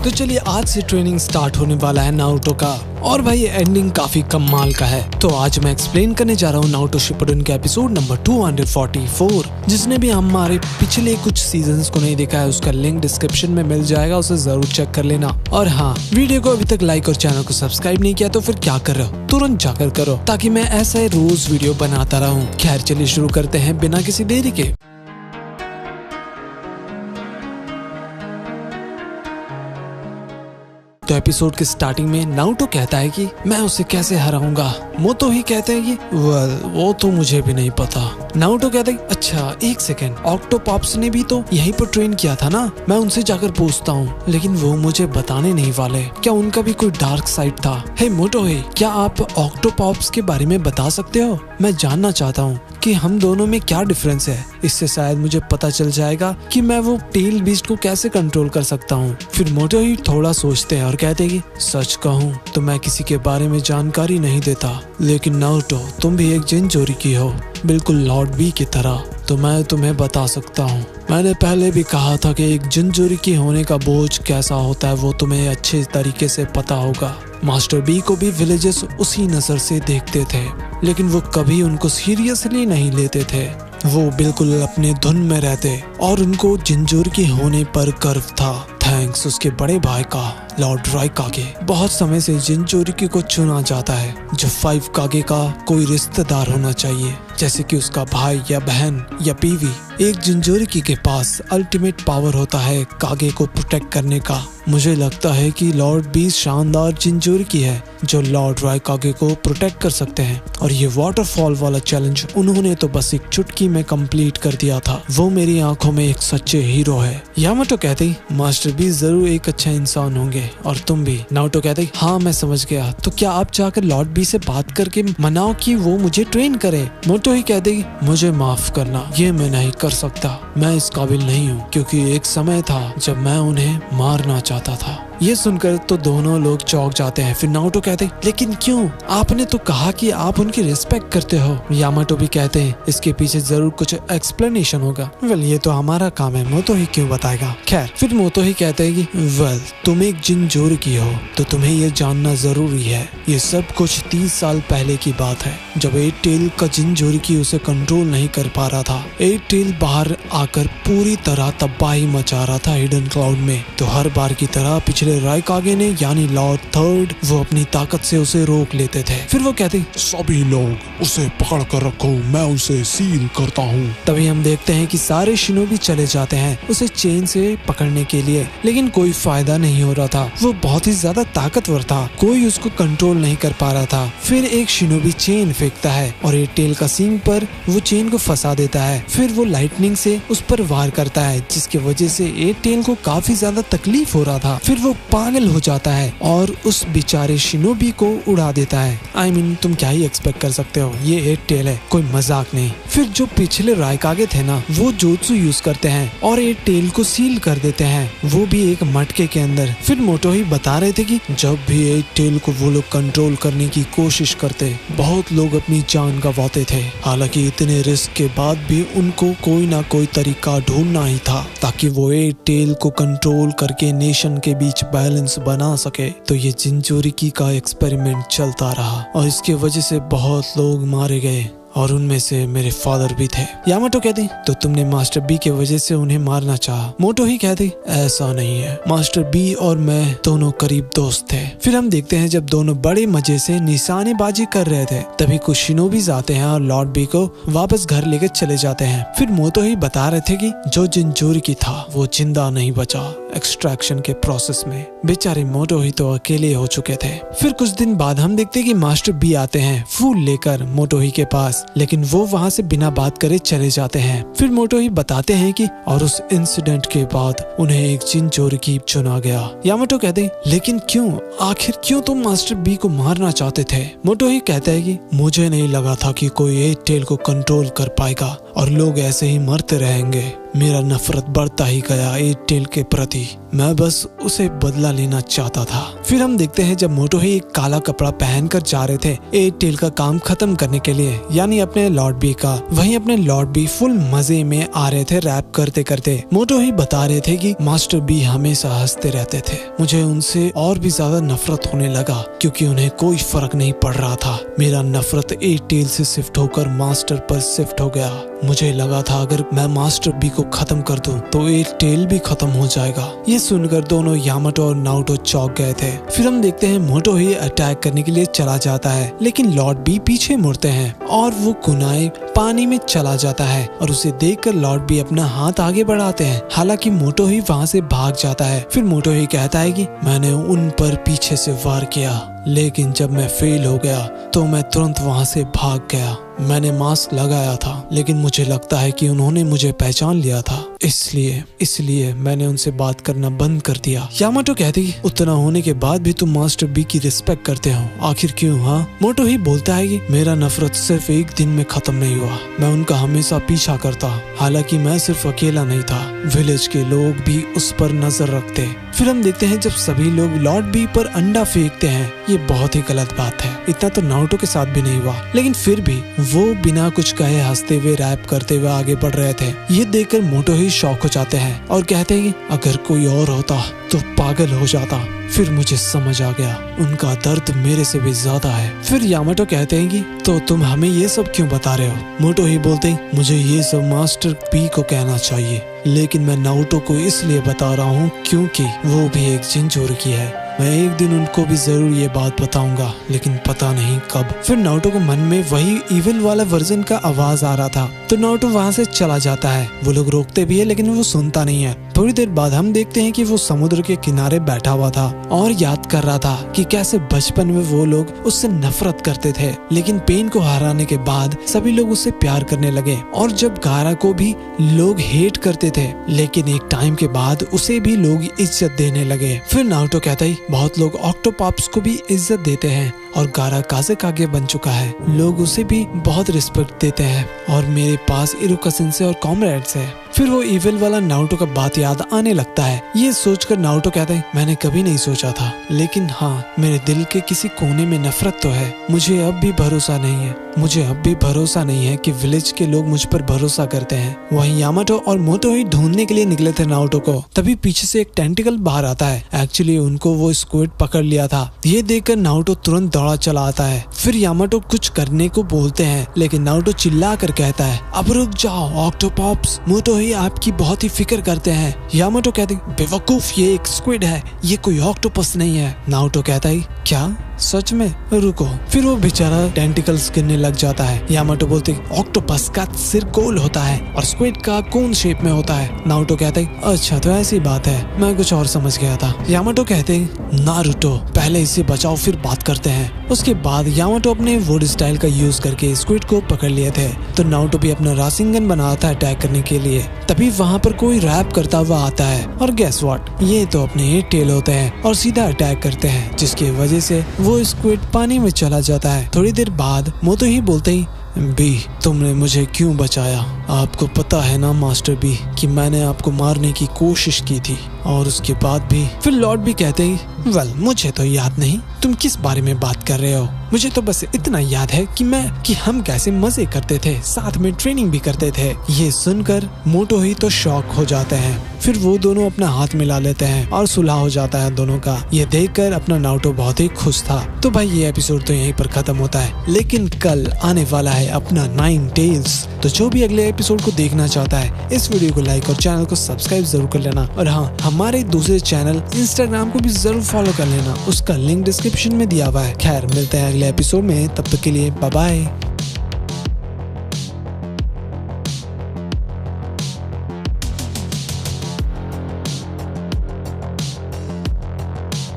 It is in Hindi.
तो चलिए आज से ट्रेनिंग स्टार्ट होने वाला है नारुतो का, और भाई एंडिंग काफी कमाल का है। तो आज मैं एक्सप्लेन करने जा रहा हूँ नारुतो शिपुडेन के एपिसोड नंबर 244। जिसने भी हमारे पिछले कुछ सीजन्स को नहीं देखा है उसका लिंक डिस्क्रिप्शन में मिल जाएगा, उसे जरूर चेक कर लेना। और हाँ, वीडियो को अभी तक लाइक और चैनल को सब्सक्राइब नहीं किया तो फिर क्या कर रहे हो, तुरंत जाकर करो ताकि मैं ऐसा रोज वीडियो बनाता रहूं। खैर चलिए शुरू करते हैं बिना किसी देरी के। तो एपिसोड के स्टार्टिंग में नारुतो कहता है कि मैं उसे कैसे हराऊंगा। मोतो ही कहते हैं कि वो तो मुझे भी नहीं पता। नारुतो कहता है अच्छा एक सेकेंड, ऑक्टोपॉप्स ने भी तो यहीं पर ट्रेन किया था ना, मैं उनसे जाकर पूछता हूँ, लेकिन वो मुझे बताने नहीं वाले। क्या उनका भी कोई डार्क साइड था? हे मोटो, क्या आप ऑक्टोपॉप्स के बारे में बता सकते हो? मैं जानना चाहता हूँ कि हम दोनों में क्या डिफरेंस है। इससे शायद मुझे पता चल जाएगा कि मैं वो टेल बीस्ट को कैसे कंट्रोल कर सकता हूँ। फिर मोटो ही थोड़ा सोचते हैं और कहते हैं कि सच कहूँ तो मैं किसी के बारे में जानकारी नहीं देता, लेकिन नारुतो तुम भी एक जिनचोरी हो, बिल्कुल लॉर्ड बी की तरह, तो मैं तुम्हें बता सकता हूँ। मैंने पहले भी कहा था कि एक जिनचोरी होने का बोझ कैसा होता है वो तुम्हें अच्छे तरीके से पता होगा। मास्टर बी को भी विलेजर्स उसी नजर से देखते थे, लेकिन वो कभी उनको सीरियसली नहीं लेते थे। वो बिल्कुल अपने धुन में रहते और उनको जिनचोरी होने पर गर्व था, थैंक्स उसके बड़े भाई का लॉर्ड राइकागे। बहुत समय से जिनचोरी को चुना जाता है जो 5 कागे का कोई रिश्तेदार होना चाहिए, जैसे कि उसका भाई या बहन या बीवी। एक जिनचोरी के पास अल्टीमेट पावर होता है कागे को प्रोटेक्ट करने का। मुझे लगता है कि लॉर्ड बी शानदार जिनचोरी है जो लॉर्ड राइकागे को प्रोटेक्ट कर सकते हैं, और ये वाटरफॉल वाला चैलेंज उन्होंने तो बस एक चुटकी में कंप्लीट कर दिया था। वो मेरी आंखों में एक सच्चे हीरो है। यामाटो कहते ही मास्टर बी जरूर एक अच्छा इंसान होंगे और तुम भी। नारुतो कहते ही हाँ मैं समझ गया, तो क्या आप जाकर लॉर्ड बी से बात करके मनाओ कि वो मुझे ट्रेन करे। मोटो ही कहते ही मुझे माफ करना, ये मैं नहीं कर सकता, मैं इस काबिल नहीं हूँ, क्योंकि एक समय था जब मैं उन्हें मारना चाहता था। ये सुनकर तो दोनों लोग चौंक जाते हैं। फिर नारुतो कहते हैं लेकिन क्यों, आपने तो कहा कि आप उनकी रिस्पेक्ट करते हो। यामाटो भी कहते हैं इसके पीछे जरूर कुछ एक्सप्लेनेशन होगा। वेल ये तो हमारा काम है, मोतो ही क्यों बताएगा। खैर फिर मोतो ही कहते हैं कि वेल तुम एक जिनचोरी हो तो तुम्हें ये जानना जरूरी है। ये सब कुछ 30 साल पहले की बात है, जब 8 टेल का जिनचोरी उसे कंट्रोल नहीं कर पा रहा था। 8 टेल बाहर आकर पूरी तरह तबाही मचा रहा था हिडन क्लाउड में। तो हर बार की तरह पिछले राइकागे ने यानी लॉर्ड थर्ड वो अपनी ताकत से उसे रोक लेते थे। फिर वो कहते सभी लोग उसे पकड़ कर रखो, मैं उसे सील करता हूँ। तभी हम देखते हैं कि सारे शिनोबी चले जाते हैं उसे चेन से पकड़ने के लिए, लेकिन कोई फायदा नहीं हो रहा था। वो बहुत ही ज्यादा ताकतवर था, कोई उसको कंट्रोल नहीं कर पा रहा था। फिर एक शिनोबी चेन फेंकता है और 8 टेल का सींग पर वो चेन को फंसा देता है। फिर वो लाइटनिंग से उस पर वार करता है, जिसकी वजह से 8 टेल को काफी ज्यादा तकलीफ हो रहा था। फिर वो पागल हो जाता है और उस बेचारे शिनोबी को उड़ा देता है। I mean, तुम क्या ही एक्सपेक्ट कर सकते हो, ये 8 टेल है, कोई मजाक नहीं। फिर जो पिछले राइकागे थे ना, वो जोत्सु यूज करते हैं और 8 टेल को सील कर देते हैं, वो भी एक मटके के अंदर। फिर मोटो ही बता रहे थे कि जब भी 8 टेल को वो लोग कंट्रोल करने की कोशिश करते, बहुत लोग अपनी जान गंवाते थे। हालांकि इतने रिस्क के बाद भी उनको कोई ना कोई तरीका ढूंढना ही था ताकि वो 8 टेल को कंट्रोल करके नेशन के बीच बैलेंस बना सके। तो ये जिनचोरी का एक्सपेरिमेंट चलता रहा और इसके वजह से बहुत लोग मारे गए और उनमें से मेरे फादर भी थे। यामाटो कहते तो तुमने मास्टर बी के वजह से उन्हें मारना चाहा। मोटो ही कहते ऐसा नहीं है, मास्टर बी और मैं दोनों करीब दोस्त थे। फिर हम देखते हैं जब दोनों बड़े मजे से निशानेबाजी कर रहे थे, तभी कुछ शिनोबीज आते हैं और लॉर्ड बी को वापस घर लेकर चले जाते हैं। फिर मोटो ही बता रहे थे कि जो जिनचोरी था वो जिंदा नहीं बचा एक्सट्रैक्शन के प्रोसेस में। बेचारे मोटो ही तो अकेले हो चुके थे। फिर कुछ दिन बाद हम देखते कि मास्टर बी आते हैं फूल लेकर मोटो ही के पास, लेकिन वो वहाँ से बिना बात करे चले जाते हैं। फिर मोटो ही बताते हैं कि और उस इंसिडेंट के बाद उन्हें एक जिनचोरी चुना गया। यामाटो कहते लेकिन क्यों, आखिर क्यों तुम मास्टर बी को मारना चाहते थे। मोटो ही कहता है कि मुझे नहीं लगा था कि कोई 8 टेल को कंट्रोल कर पाएगा और लोग ऐसे ही मरते रहेंगे। मेरा नफरत बढ़ता ही गया एट टेल के प्रति। मैं बस उसे बदला लेना चाहता था। फिर हम देखते हैं जब मोटोही एक काला कपड़ा पहनकर जा रहे थे एट टेल का काम खत्म करने के लिए, यानी अपने लॉर्ड बी का। वहीं अपने लॉर्ड बी फुल मजे में आ रहे थे रैप करते करते। मोटोही बता रहे थे कि मास्टर बी हमेशा हंसते रहते थे। मुझे उनसे और भी ज्यादा नफरत होने लगा क्योंकि उन्हें कोई फर्क नहीं पड़ रहा था। मेरा नफरत एट टेल से शिफ्ट होकर मास्टर पर शिफ्ट हो गया। मुझे लगा था अगर मैं मास्टर बी को खत्म कर दूं तो एट टेल भी खत्म हो जाएगा। ये सुनकर दोनों यामाटो और नारुतो चौंक गए थे। फिर हम देखते हैं मोटोही अटैक करने के लिए चला जाता है, लेकिन लॉर्ड बी पीछे मुड़ते हैं और वो कुनाई पानी में चला जाता है और उसे देखकर लॉर्ड बी अपना हाथ आगे बढ़ाते हैं। हालांकि मोटोही वहाँ से भाग जाता है। फिर मोटोही कहता है कि मैंने उन पर पीछे से वार किया, लेकिन जब मैं फेल हो गया तो मैं तुरंत वहाँ से भाग गया। मैंने मास्क लगाया था, लेकिन मुझे लगता है कि उन्होंने मुझे पहचान लिया था, इसलिए मैंने उनसे बात करना बंद कर दिया। यामाटो कहती उतना होने के बाद भी तुम मास्टर बी की रिस्पेक्ट करते हो, आखिर क्यों? हाँ, मोटोही बोलता है कि मेरा नफरत सिर्फ एक दिन में खत्म नहीं हुआ, मैं उनका हमेशा पीछा करता। हालांकि मैं सिर्फ अकेला नहीं था, विलेज के लोग भी उस पर नजर रखते। फिर हम देखते हैं जब सभी लोग लॉर्ड बी पर अंडा फेंकते हैं। ये बहुत ही गलत बात है। इतना तो नारुतो के साथ भी नहीं हुआ, लेकिन फिर भी वो बिना कुछ कहे हंसते हुए रैप करते हुए आगे बढ़ रहे थे। ये देखकर मोटोही शॉक हो जाते हैं और कहते हैं कि अगर कोई और होता तो पागल हो जाता। फिर मुझे समझ आ गया उनका दर्द मेरे से भी ज्यादा है। फिर यामाटो कहते हैं कि तो तुम हमें ये सब क्यों बता रहे हो? मोटोही बोलते हैं मुझे ये सब मास्टर बी को कहना चाहिए, लेकिन मैं नारुतो को इसलिए बता रहा हूँ क्योंकि वो भी एक जिंजोरकी है। मैं एक दिन उनको भी जरूर ये बात बताऊंगा, लेकिन पता नहीं कब। फिर नारुतो को मन में वही इविल वाला वर्जन का आवाज आ रहा था, तो नारुतो वहाँ से चला जाता है। वो लोग रोकते भी है, लेकिन वो सुनता नहीं है। थोड़ी देर बाद हम देखते हैं कि वो समुद्र के किनारे बैठा हुआ था और याद कर रहा था कि कैसे बचपन में वो लोग उससे नफरत करते थे, लेकिन पेन को हराने के बाद सभी लोग उससे प्यार करने लगे। और जब गारा को भी लोग हेट करते थे, लेकिन एक टाइम के बाद उसे भी लोग इज्जत देने लगे। फिर नारुतो कहता है बहुत लोग ऑक्टोपॉप्स को भी इज्जत देते हैं और गारा काज़ेकागे बन चुका है, लोग उसे भी बहुत रिस्पेक्ट देते हैं और मेरे पास इरुका सेंसेई और कॉमरेड्स है। फिर वो इविल वाला नारुतो का बात याद आने लगता है। ये सोचकर नारुतो कहता है मैंने कभी नहीं सोचा था, लेकिन हाँ, मेरे दिल के किसी कोने में नफरत तो है। मुझे अब भी भरोसा नहीं है कि विलेज के लोग मुझ पर भरोसा करते हैं। वहीं यामाटो और मोटोही ढूंढने के लिए निकले थे नारुतो को, तभी पीछे से एक टेंटिकल बाहर आता है। एक्चुअली उनको वो स्क्विड पकड़ लिया था। ये देखकर नारुतो तुरंत दौड़ा चला आता है। फिर यामाटो कुछ करने को बोलते हैं, लेकिन नारुतो चिल्ला कर कहता है अब रुक जाओ ऑक्टोपॉप्स, मोटोही आपकी बहुत ही फिक्र करते हैं। यामाटो कहते बेवकूफ, ये एक स्क्विड है, ये कोई ऑक्टोपस नहीं है। नारुतो कहता है क्या सच में? रुको। फिर वो बेचारा टेंटिकल्स गिरने लग जाता है। यामाटो बोलते ऑक्टोपस का सिर गोल होता है और स्क्विड का कोन शेप में होता है। नारुतो कहते अच्छा तो ऐसी बात है, मैं कुछ और समझ गया था। यामाटो कहते नारुतो पहले इसे बचाओ फिर बात करते हैं। उसके बाद यामाटो अपने वुड स्टाइल का यूज करके स्क्विड को पकड़ लिए थे, तो नारुतो भी अपना रासिंगन बनाया था अटैक करने के लिए। तभी वहाँ पर कोई रैप करता हुआ आता है और गेस व्हाट, ये तो अपने एट टेल होते हैं और सीधा अटैक करते हैं, जिसकी वजह से वो स्क्विड पानी में चला जाता है। थोड़ी देर बाद मोटोही बोलते ही बी तुमने मुझे क्यों बचाया? आपको पता है ना मास्टर बी कि मैंने आपको मारने की कोशिश की थी और उसके बाद भी। फिर लॉर्ड भी कहते हैं वेल मुझे तो याद नहीं तुम किस बारे में बात कर रहे हो, मुझे तो बस इतना याद है कि हम कैसे मजे करते थे, साथ में ट्रेनिंग भी करते थे। ये सुनकर मोटोही तो शॉक हो जाते हैं। फिर वो दोनों अपना हाथ मिला लेते हैं और सुलह हो जाता है दोनों का। ये देखकर अपना नारुतो बहुत ही खुश था। तो भाई ये एपिसोड तो यहीं पर खत्म होता है, लेकिन कल आने वाला है अपना 9 टेल्स। तो जो भी अगले एपिसोड को देखना चाहता है इस वीडियो को लाइक और चैनल को सब्सक्राइब जरूर कर लेना। और हाँ, हमारे दूसरे चैनल इंस्टाग्राम को भी जरूर फॉलो कर लेना, उसका लिंक डिस्क्रिप्शन में दिया हुआ है। खैर मिलते हैं अगले एपिसोड में, तब तक के लिए बाय बाय।